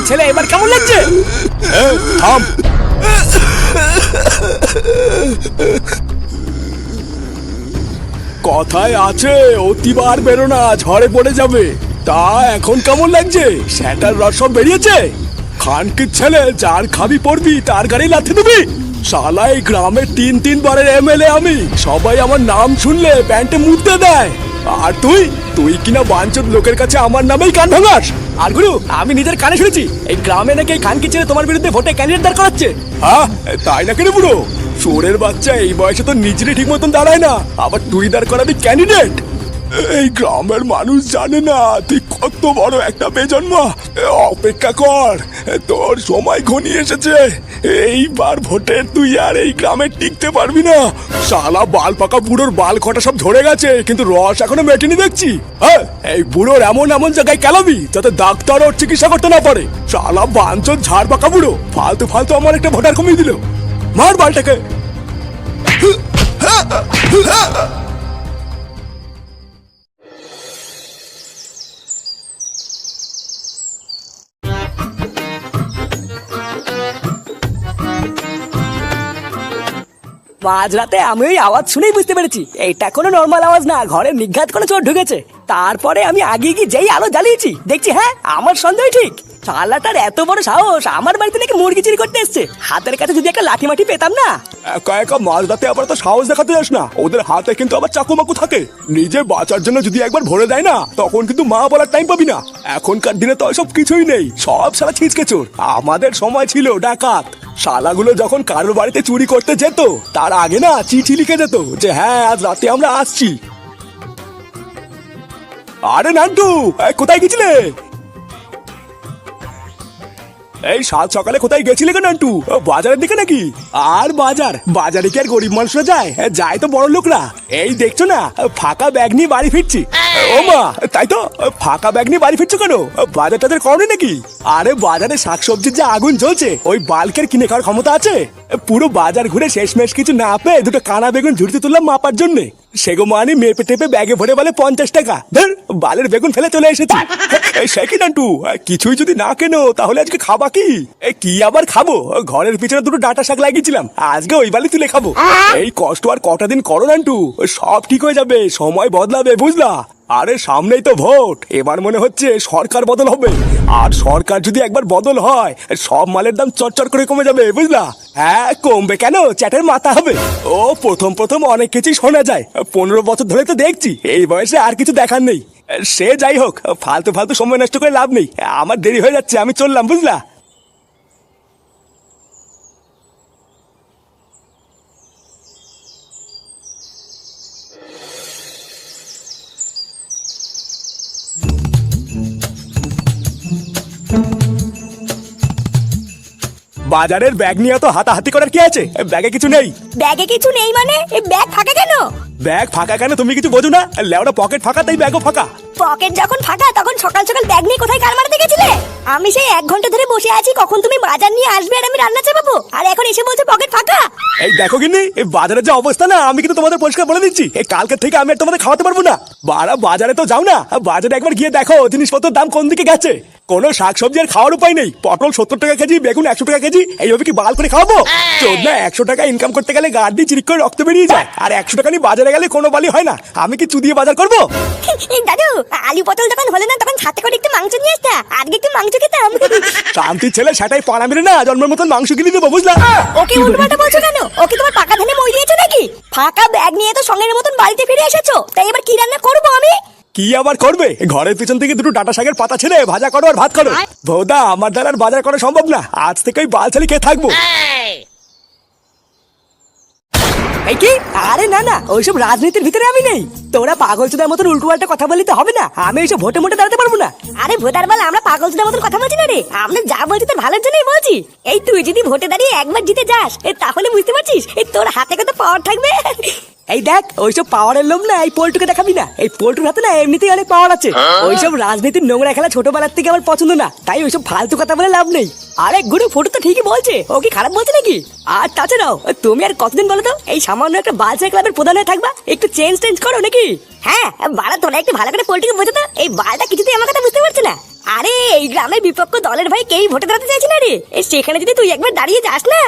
ছেলে এবার কেমন লাগছে? থাম। কথায় আছে অতিবার বেরো না, ঝড়ে পড়ে যাবে। তা এখন কেমন লাগছে? সেটার রস সব বেরিয়েছে? খানকির ছেলে, যার খাবি পড়বি তার গাড়ি লাথি দিবি। শালা এই গ্রামের 3 বারের এমএলএ আমি, সবাই আমার নাম শুনলে প্যান্টে মুড়তে দেয়। আর তুই কিনা বাঞ্চোত লোকের কাছে আমার নামেই কান ভাঙাস। আর গুরু, আমি নিজের কানে শুনেছি এই গ্রামে নাকি এই খানকি ছেলে তোমার বিরুদ্ধে ভোটে ক্যান্ডিডেট দাঁড় করাচ্ছে। হ্যাঁ, তাই নাকি রে বুড়ো? চোরের বাচ্চা, এই বয়সে তো নিজেরই ঠিক মতন দাঁড়ায় না, আবার তুই দাঁড় করাবি ক্যান্ডিডেট? এই গ্রামের মানুষ জানে না তুই কত বড় একটা বেজন্মা। অপেক্ষা কর, তোর সময় ঘনিয়ে এসেছে। এইবার ভোটে তুই আর এই গ্রামে টিকতে পারবি না। শালা বাল পাকা বুড়োর বাল কটা সব ঝরে গেছে, কিন্তু রস এখনো মেটেনি দেখছি। হ্যাঁ, এই বুড়োর এমন এমন জায়গায় কেলাবি যাতে ডাক্তার ওর চিকিৎসা করতে না পারে। শালা বাঞ্চোত ঝাড় পাকা বুড়ো ফালতু ফালতু আমার একটা ভোটার কমিয়ে দিল। মার বালটাকে। মাঝরাতে আমি ওই আওয়াজ শুনেই বুঝতে পেরেছি এইটা কোনো নর্মাল আওয়াজ না, ঘরের নিঘাত কোনো চোর ঢুকেছে। তারপরে আমি আগে গিয়ে যেই আলো জ্বালিয়েছি দেখছি হ্যাঁ আমার সন্দেহ ঠিক। শালাটার এত বড় সাহস, আমার বাড়িতে নাকি মুরগি চুরি করতে এসছে। হাতের কাছে যদি একটা লাঠি মাটি পেতাম না। একা একা মাঝরাতে আবার তো সাহস দেখাতে যাস না, ওদের হাতে কিন্তু আবার চাকু মাকু থাকে। নিজে বাঁচার জন্য যদি একবার ভরে দেয় না, তখন কিন্তু মা বলার টাইম পাবি না। এখনকার দিনে তো সব কিছুই নেই, সব শালা ছিচকে চোর। আমাদের সময় ছিল ডাকাত। শালাগুলো যখন কারোর বাড়িতে চুরি করতে যেত, তার আগে না চিঠি লিখে যেত যে হ্যাঁ আজ রাতে আমরা আসছি। আরে নান্টু, কোথায় গেছিলে? এই সাত সকালে কোথায় গেছিলে গো নান্টু? বাজারের দিকে নাকি? আর বাজারে কি আর গরিব মানুষরা যায়? যায় তো বড় লোকরা। এই দেখছো না, ফাঁকা ব্যাগ নিয়ে বাড়ি ফিরছি। ও মা, তাই তো? ফাঁকা ব্যাগ নিয়ে বাড়ি ফিরছো কেন? বাজার টাজার করনি নাকি? আরে বাজারে শাকসবজির যা আগুন জ্বলছে, ওই বালকের কিনে খাওয়ার ক্ষমতা আছে? পুরো বাজার ঘুরে শেষমেশ কিছু না পেয়ে দুটো কানা বেগুন ঝুড়িতে তুললাম মাপার জন্যে। সেগো মানি মেপে টেপে ব্যাগে ভরে বলে 50 টাকা। ধর, বালের বেগুন ফেলে চলে এসেছি। সে কি নান্টু, কিছুই যদি না কেনো তাহলে আজকে খাবা কি? কি আবার খাবো? ঘরের পিছনে দুটো ডাঁটা শাক লাগিয়েছিলাম, আজকে ওই বালি তুলে খাবো। এই কষ্ট আর কটা দিন করো নান্টু, সব ঠিক হয়ে যাবে, সময় বদলাবে, বুঝলা? আরে সামনেই তো ভোট, এবার মনে হচ্ছে সরকার বদল হবে। আর সরকার যদি একবার বদল হয়, সব মালের দাম চটচট করে কমে যাবে, বুঝলা? হ্যাঁ, কমবে কেন, চ্যাটের মাথা হবে। ও প্রথম অনেক কিছুই শোনা যায়, 15 বছর ধরে তো দেখছি, এই বয়সে আর কিছু দেখার নেই। সে যাই হোক, ফালতু সময় নষ্ট করে লাভ নেই। আমার দেরি হয়ে যাচ্ছে, আমি চললাম, বুঝলা? বাজারের ব্যাগ নিয়ে তো হাতাহাতি করার কি আছে? ব্যাগে কিছু নেই। ব্যাগে কিছু নেই মানে? এই ব্যাগ ফাঁকা কেন? ব্যাগ ফাঁকা কেন তুমি কিছু বোঝো না? লেওড়া পকেট ফাঁকা, তাই ব্যাগও ফাঁকা। পকেট যখন ফাঁকা তখন সকাল সকাল ব্যাগ নিয়ে কোথায় কার মারাতে গেছিলে? আমি সেই 1 ঘন্টা ধরে বসে আছি কখন তুমি বাজার নিয়ে আসবে আর আমি রান্না চাপাবো, আর এখন এসে বলছো পকেট ফাঁকা। এই দেখো গিন্নি, এই বাজারের যে অবস্থা না, আমি কিন্তু তোমাদের পরিষ্কার বলে দিচ্ছি, এই কালকে থেকে আমি আর তোমাদের খাওয়াতে পারবো না। বাজারে তো যাও না, বাজারে একবার গিয়ে দেখো জিনিসপত্রের দাম কোন দিকে গেছে। কোনো শাকসবজি আর খাওয়ার উপায় নেই। পটল 70 টাকা কেজি, বেগুন 100 টাকা কেজি, এইভাবে কি বাল করে খাওয়াবো? চোদ্দা 100 টাকা ইনকাম করতে গেলে গাড় দিয়ে চিরিক করে রক্ত বেরিয়ে যায়, আর 100 টাকা নিয়ে বাজারে গেলে কোনো বালি হয় না। আমি কি চুদিয়ে বাজার করবো? দাদু, আলু পটল যখন হলো না তখন সাথে করে একটু মাংস নিয়ে আসতা, আজকে একটু মাংস খেতাম। শান্তির ছেলে, সেটাই পাড়া মেরে না জন্মের মতন মাংস কিনে দেবো, বুঝলা? ওকে উল্টোপাল্টা বলছো কেন? ওকে তোমার পাকা ধানে মই দিয়েছো নাকি? ফাঁকা ব্যাগ নিয়ে তো সঙ্গের মতন বাড়িতে ফিরে এসেছো, তাই এবার কি রান্না করবো আমি? কি আবার করবে? ঘরের পিছন থেকে দুটো ডাটা শাকের পাতা ছেড়ে ভাজা করো আর ভাত করো। ভোদা, আমার দ্বারা আর বাজার করা সম্ভব না, আজ থেকে ওই বাল ছালি খেয়ে থাকবো। এই কি? আরে না, ওইসব রাজনীতির ভিতরে আমি নেই। তোরা পাগল চোদার মতন উল্টোপাল্টা কথা বলতে হবে না, আমি ওইসব ভোটে মোটে দাঁড়াতে পারবো না। আরে ভোটার বল, আমরা পাগল চোদার মতন কথা বলছি না রে, আমরা যা বলছি তোর ভালোর জন্যই বলছি। এই তুই যদি ভোটে দাঁড়িয়ে একবার জিতে যাস, তাহলে বুঝতে পারছিস তোর হাতে কত পাওয়ার থাকবে। এই দেখ, ওইসব পাওয়ারের লোভ না এই পোল্টুকে দেখাবি না, এই পোল্টুর হাতে না এমনিতেই অনেক পাওয়ার আছে। ওইসব রাজনীতির নোংরা খেলা ছোটবেলার থেকে আমার পছন্দ না, তাই ওইসব ফালতু কথা বলে লাভ নেই। আরে গুরু, ফটো তো ঠিকই বলছে, ও কি খারাপ বলছে নাকি? আর তাছাড়াও তুমি আর কতদিন বলো তো এই সামান্য একটা বালচা ক্লাবের প্রধান হয়ে থাকবা? একটু চেঞ্জ করো নাকি? হ্যাঁ বাড়া, তোরা একটু ভালো করে পোল্টুকে বোঝাতো, এই বালটা কিছুতেই আমার কথা বুঝতে পারছে না। আরে এই গ্রামের বিপক্ষ দলের ভাই কেই ভোটে দাঁড়াতে চাইছে না রে, সেখানে যদি তুই একবার দাঁড়িয়ে যাস না,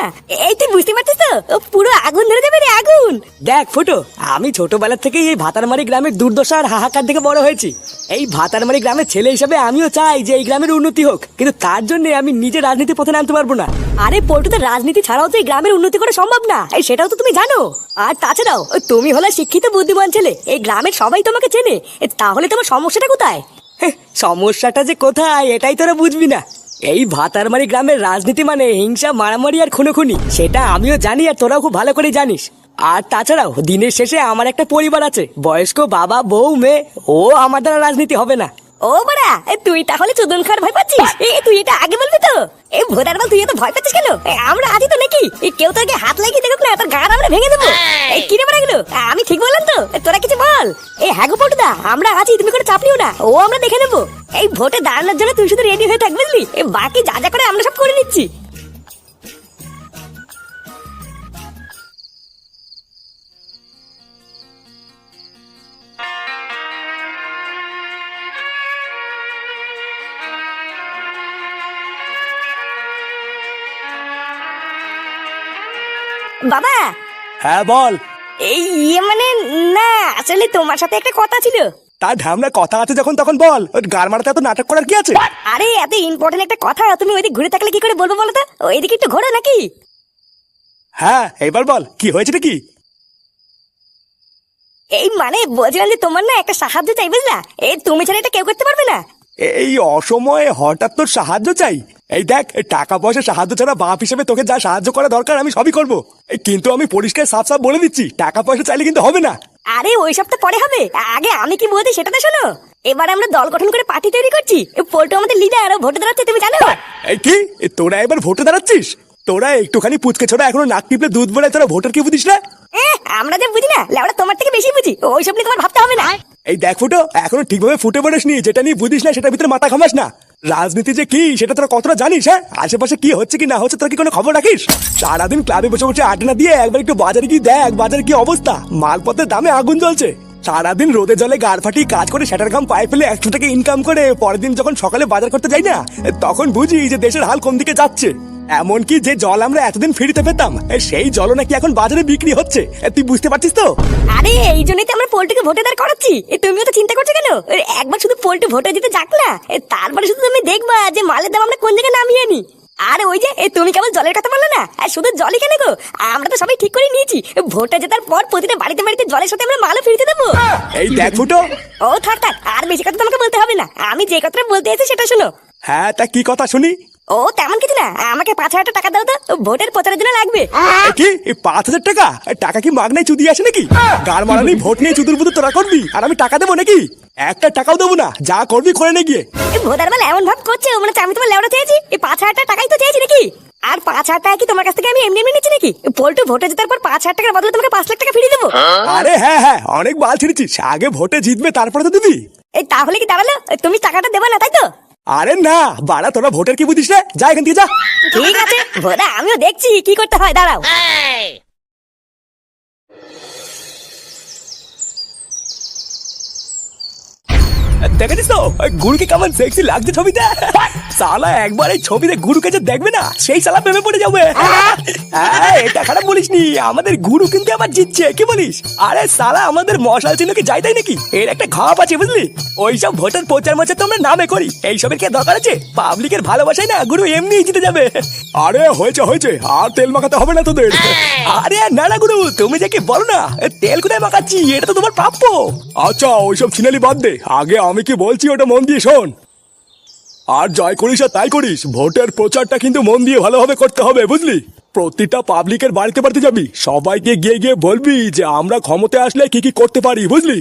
এই তুই বুঝতে পারছিস তো, পুরো আগুন ধরে যাবে রে, আগুন। দেখ ফুটো, আমি ছোটবেলা থেকেই এই ভাতারমারি গ্রামের দুর্দশা আর হাহাকার দেখে বড় হয়েছি। এই ভাতারমারি গ্রামের ছেলে হিসাবে আমিও চাই যে এই গ্রামের উন্নতি হোক, কিন্তু তার জন্য আমি নিজে রাজনীতি পথে নামতে পারবো না। আরে পল্টুতে, রাজনীতি ছাড়াও তো এই গ্রামের উন্নতি করা সম্ভব না, সেটাও তো তুমি জানো। আর তাছাড়াও তুমি হলে শিক্ষিত বুদ্ধিমান ছেলে, এই গ্রামের সবাই তোমাকে চেনে, তাহলে তোমার সমস্যাটা কোথায়? সমস্যাটা যে কোথায় এটাই তোরা বুঝবি না। এই ভাতারমারি গ্রামের রাজনীতি মানে হিংসা, মারামারি আর খুনোখুনি, সেটা আমিও জানি আর তোরাও খুব ভালো করে জানিস। আর তাছাড়াও দিনের শেষে আমার একটা পরিবার আছে, বয়স্ক বাবা, বউ, মেয়ে, ও আমার দ্বারা রাজনীতি হবে না। ও বাড়া, তুই তাহলে চোদন খাওয়ার ভয় পাচ্ছিস? তুই এটা আগে বলবি তো। এই ভোটার বল, তুই এত ভয় পাচ্ছিস কেন? আমরা আছি তো নাকি? কেউ তোকে হাত লাগিয়ে দেখুক না, তোর গাড় আমরা ভেঙে দেবো। কি রে বাড়া গেলো, আমি ঠিক বললাম তো? তোরা কিছু বল। হ্যাঁ গো পটুদা, আমরা আছি, তুমি কোনো চাপ নিও না, ও আমরা দেখে নেবো। এই ভোটে দাঁড়ানোর জন্য তুই শুধু রেডি হয়ে থাক, বুঝলি? বাকি যা যা করে আমরা সব করে নিচ্ছি। বাবা। হ্যাঁ বল। এই মানে না, আসলে তোমার সাথে একটা কথা ছিল। তার ঢামনা কথা আছে যখন তখন বল, ওই গার মারাতে এত নাটক করার কি আছে? আরে এত ইম্পর্টেন্ট একটা কথা, তুমি ওইদিকে ঘুরে থাকলে কি করে বলবো বলো তো? ওইদিকে একটু ঘোরো নাকি? হ্যাঁ এবার বল, কি হয়েছে কি? এই মানে বলছিলাম যে তোমার না একটা সাহায্য চাই, বুঝলা? এই তুমি ছাড়া এটা কেউ করতে পারবে না। এই অসময়ে হঠাৎ তোর সাহায্য চাই? এই দেখ, টাকা পয়সা সাহায্য ছাড়া বাপ হিসেবে তোকে যা সাহায্য করা দরকার আমি সবই করবো, কিন্তু আমি পরিষ্কার সাফ সাফ বলে দিচ্ছি, টাকা পয়সা চাইলে কিন্তু হবে না। আরে ওই সব তো পরে হবে, আগে আমি কি বলছি সেটা তো শোনো। এবার আমরা দল গঠন করে পার্টি তৈরি করছি, পল্টু আমাদের লিডার, ও ভোটে দাঁড়াচ্ছে, তুমি জানো? এই কি, তোরা এবার ভোটে দাঁড়াচ্ছিস? তোরা একটুখানি পুচকে ছোড়া এখনো নাক টিপলে দুধ বেড়ায়, তোরা ভোটার কি বুঝিস না? আমরা যে বুঝি না, লেওড়া তোমার থেকে বেশি বুঝি, ওইসব নিয়ে তোমার ভাবতে হবে না। এই দেখ ফুটো, এখনো ঠিকভাবে ফুটে পড়িস নি, যেটা নিয়ে বুঝিস না সেটার ভিতরে মাথা ঘামাস না। রাজনীতি যে কি সেটা তোরা কতটা জানিস? হ্যাঁ, আশেপাশে কি হচ্ছে কি না হচ্ছে তোরা কি কোনো খবর রাখিস? সারাদিন ক্লাবে বসে বসে আড্ডা না দিয়ে একবার একটু বাজারে গিয়ে দেখ বাজারে কি অবস্থা, মালপত্রের দামে আগুন জ্বলছে। সারাদিন রোদে জলে গাড় ফাটিয়ে কাজ করে সেটার ঘাম পায়ে ফেলে 100 টাকা ইনকাম করে পরের দিন যখন সকালে বাজার করতে যাই না, তখন বুঝি যে দেশের হাল কোন দিকে যাচ্ছে। এমনকি যে জল আমরা এতদিন ফ্রিতে পেতাম, সেই জল নাকি এখন বাজারে বিক্রি হচ্ছে, তুই বুঝতে পারছিস তো? আরে এই জন্যই তো আমরা পল্টুকে ভোটে দাঁড় করাচ্ছি। তুমিও তো চিন্তা করছো কেন? একবার শুধু পল্টু ভোটে দিতে যাক না, তারপরে শুধু তুমি দেখবা যে মালের দাম আমরা কোন জায়গায় নামিয়ে আনি। আর ওই যে তুমি কেবল জলের কথা বললে না, আর শুধু জলই কেন গো, আমরা তো সবাই ঠিক করে নিয়েছি, ভোটে জেতার পর প্রতিটা বাড়িতে বাড়িতে জলের সাথে আমরা মালও ফিরিয়ে দেবো। এই দেখ ফুটো, ও থাক থাক, আর বেশি কথা তোমাকে বলতে হবে না, আমি যে কথাটা বলতে এসেছি সেটা শোনো। হ্যাঁ তা কি কথা শুনি? ও তেমন কিছু না, আমাকে 5,000 টাকা দাও তো, ভোটের প্রচারের জন্য লাগবে। কি 5,000 টাকা? টাকা কি মাগনায় চুদি আসে নাকি? গার মারানি ভোট নিয়ে চুদুর বুদুর তোরা করবি আর আমি টাকা দেবো নাকি? একটা টাকাও দেবো না, যা করবি করে নে গিয়ে। ভোটার বেলা এমন ভাব করছে মনে হচ্ছে আমি তোমার লেওড়া চেয়েছি। 5,000 টাকাই তো চেয়েছি নাকি? আর 5,000 টাকা কি তোমার কাছ থেকে আমি এমনি এমনি নিচ্ছি নাকি? পল্টু ভোটে জেতার পর 5,000 টাকার বদলে তোমাকে 5 লাখ টাকা ফিরিয়ে দেবো। আরে হ্যাঁ হ্যাঁ, অনেক বাল ছিড়েছিস, আগে ভোটে জিতবে তারপরে তো দিবি। এই তাহলে কি দাঁড়ালো, তুমি টাকাটা দেবে না তাই তো? আরে না বাড়া, তোরা ভোটের কি বুঝিস না, যা এখান থেকে যা। ঠিক আছে ভোদা, আমিও দেখছি কি করতে হয়, দাঁড়াও। দেখেছিস তো গুরুকে কেমন সেক্সি লাগছে ছবিতে? সালা একবার এই ছবিতে গুরুকে যে দেখবে না, সেই সালা প্রেমে পড়ে যাবে। এটা খারাপ বলিস নি, আমাদের গুরু কিন্তু আবার জিতছে, কি বলিস? আরে সালা আমাদের মশাল চিহ্ন কি যাই তাই নাকি? এর একটা ঘাপ আছে বুঝলি, ওইসব ভোটের প্রচার মোচার তো আমরা নামে করি, এইসবের কি দরকার আছে? পাবলিকের ভালোবাসায় না গুরু এমনি জিতে যাবে। আরে হয়েছে হয়েছে, আর তেল মাখাতে হবে না তোদের। আরে না না গুরু, তুমি যে কি বলো না, তেল কোথায় মাখাচ্ছি, এটা তো তোমার প্রাপ্য। আচ্ছা ওইসব ছিনালি বাদ দে, আগে আমি কি বলছি ওটা মন দিয়ে শোন। আর যাই করিস আর তাই করিস, ভোটের প্রচারটা কিন্তু মন দিয়ে ভালোভাবে করতে হবে বুঝলি। প্রতিটা পাবলিকের বাড়িতে বাড়িতে যাবি, সবাইকে গিয়ে গিয়ে বলবি যে আমরা ক্ষমতায় আসলে কি কি করতে পারি বুঝলি।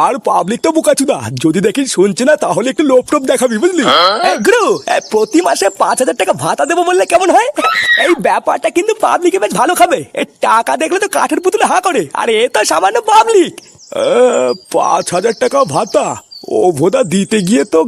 আর পাবলিক তো বোকাচুদা, যদি দেখিস শুনছে না তাহলে একটু লোভ টোপ দেখাবি বুঝলি। গুরু প্রতি মাসে 5,000 টাকা ভাতা দেবো বললে কেমন হয়? এই ব্যাপারটা কিন্তু পাবলিকে বেশ ভালো খাবে। টাকা দেখলে তো কাঠের পুতুলে হা করে, আর এ তো সামান্য পাবলিক। 5,000 টাকা ভাতা, ও ভোদা দিতে গিয়ে তো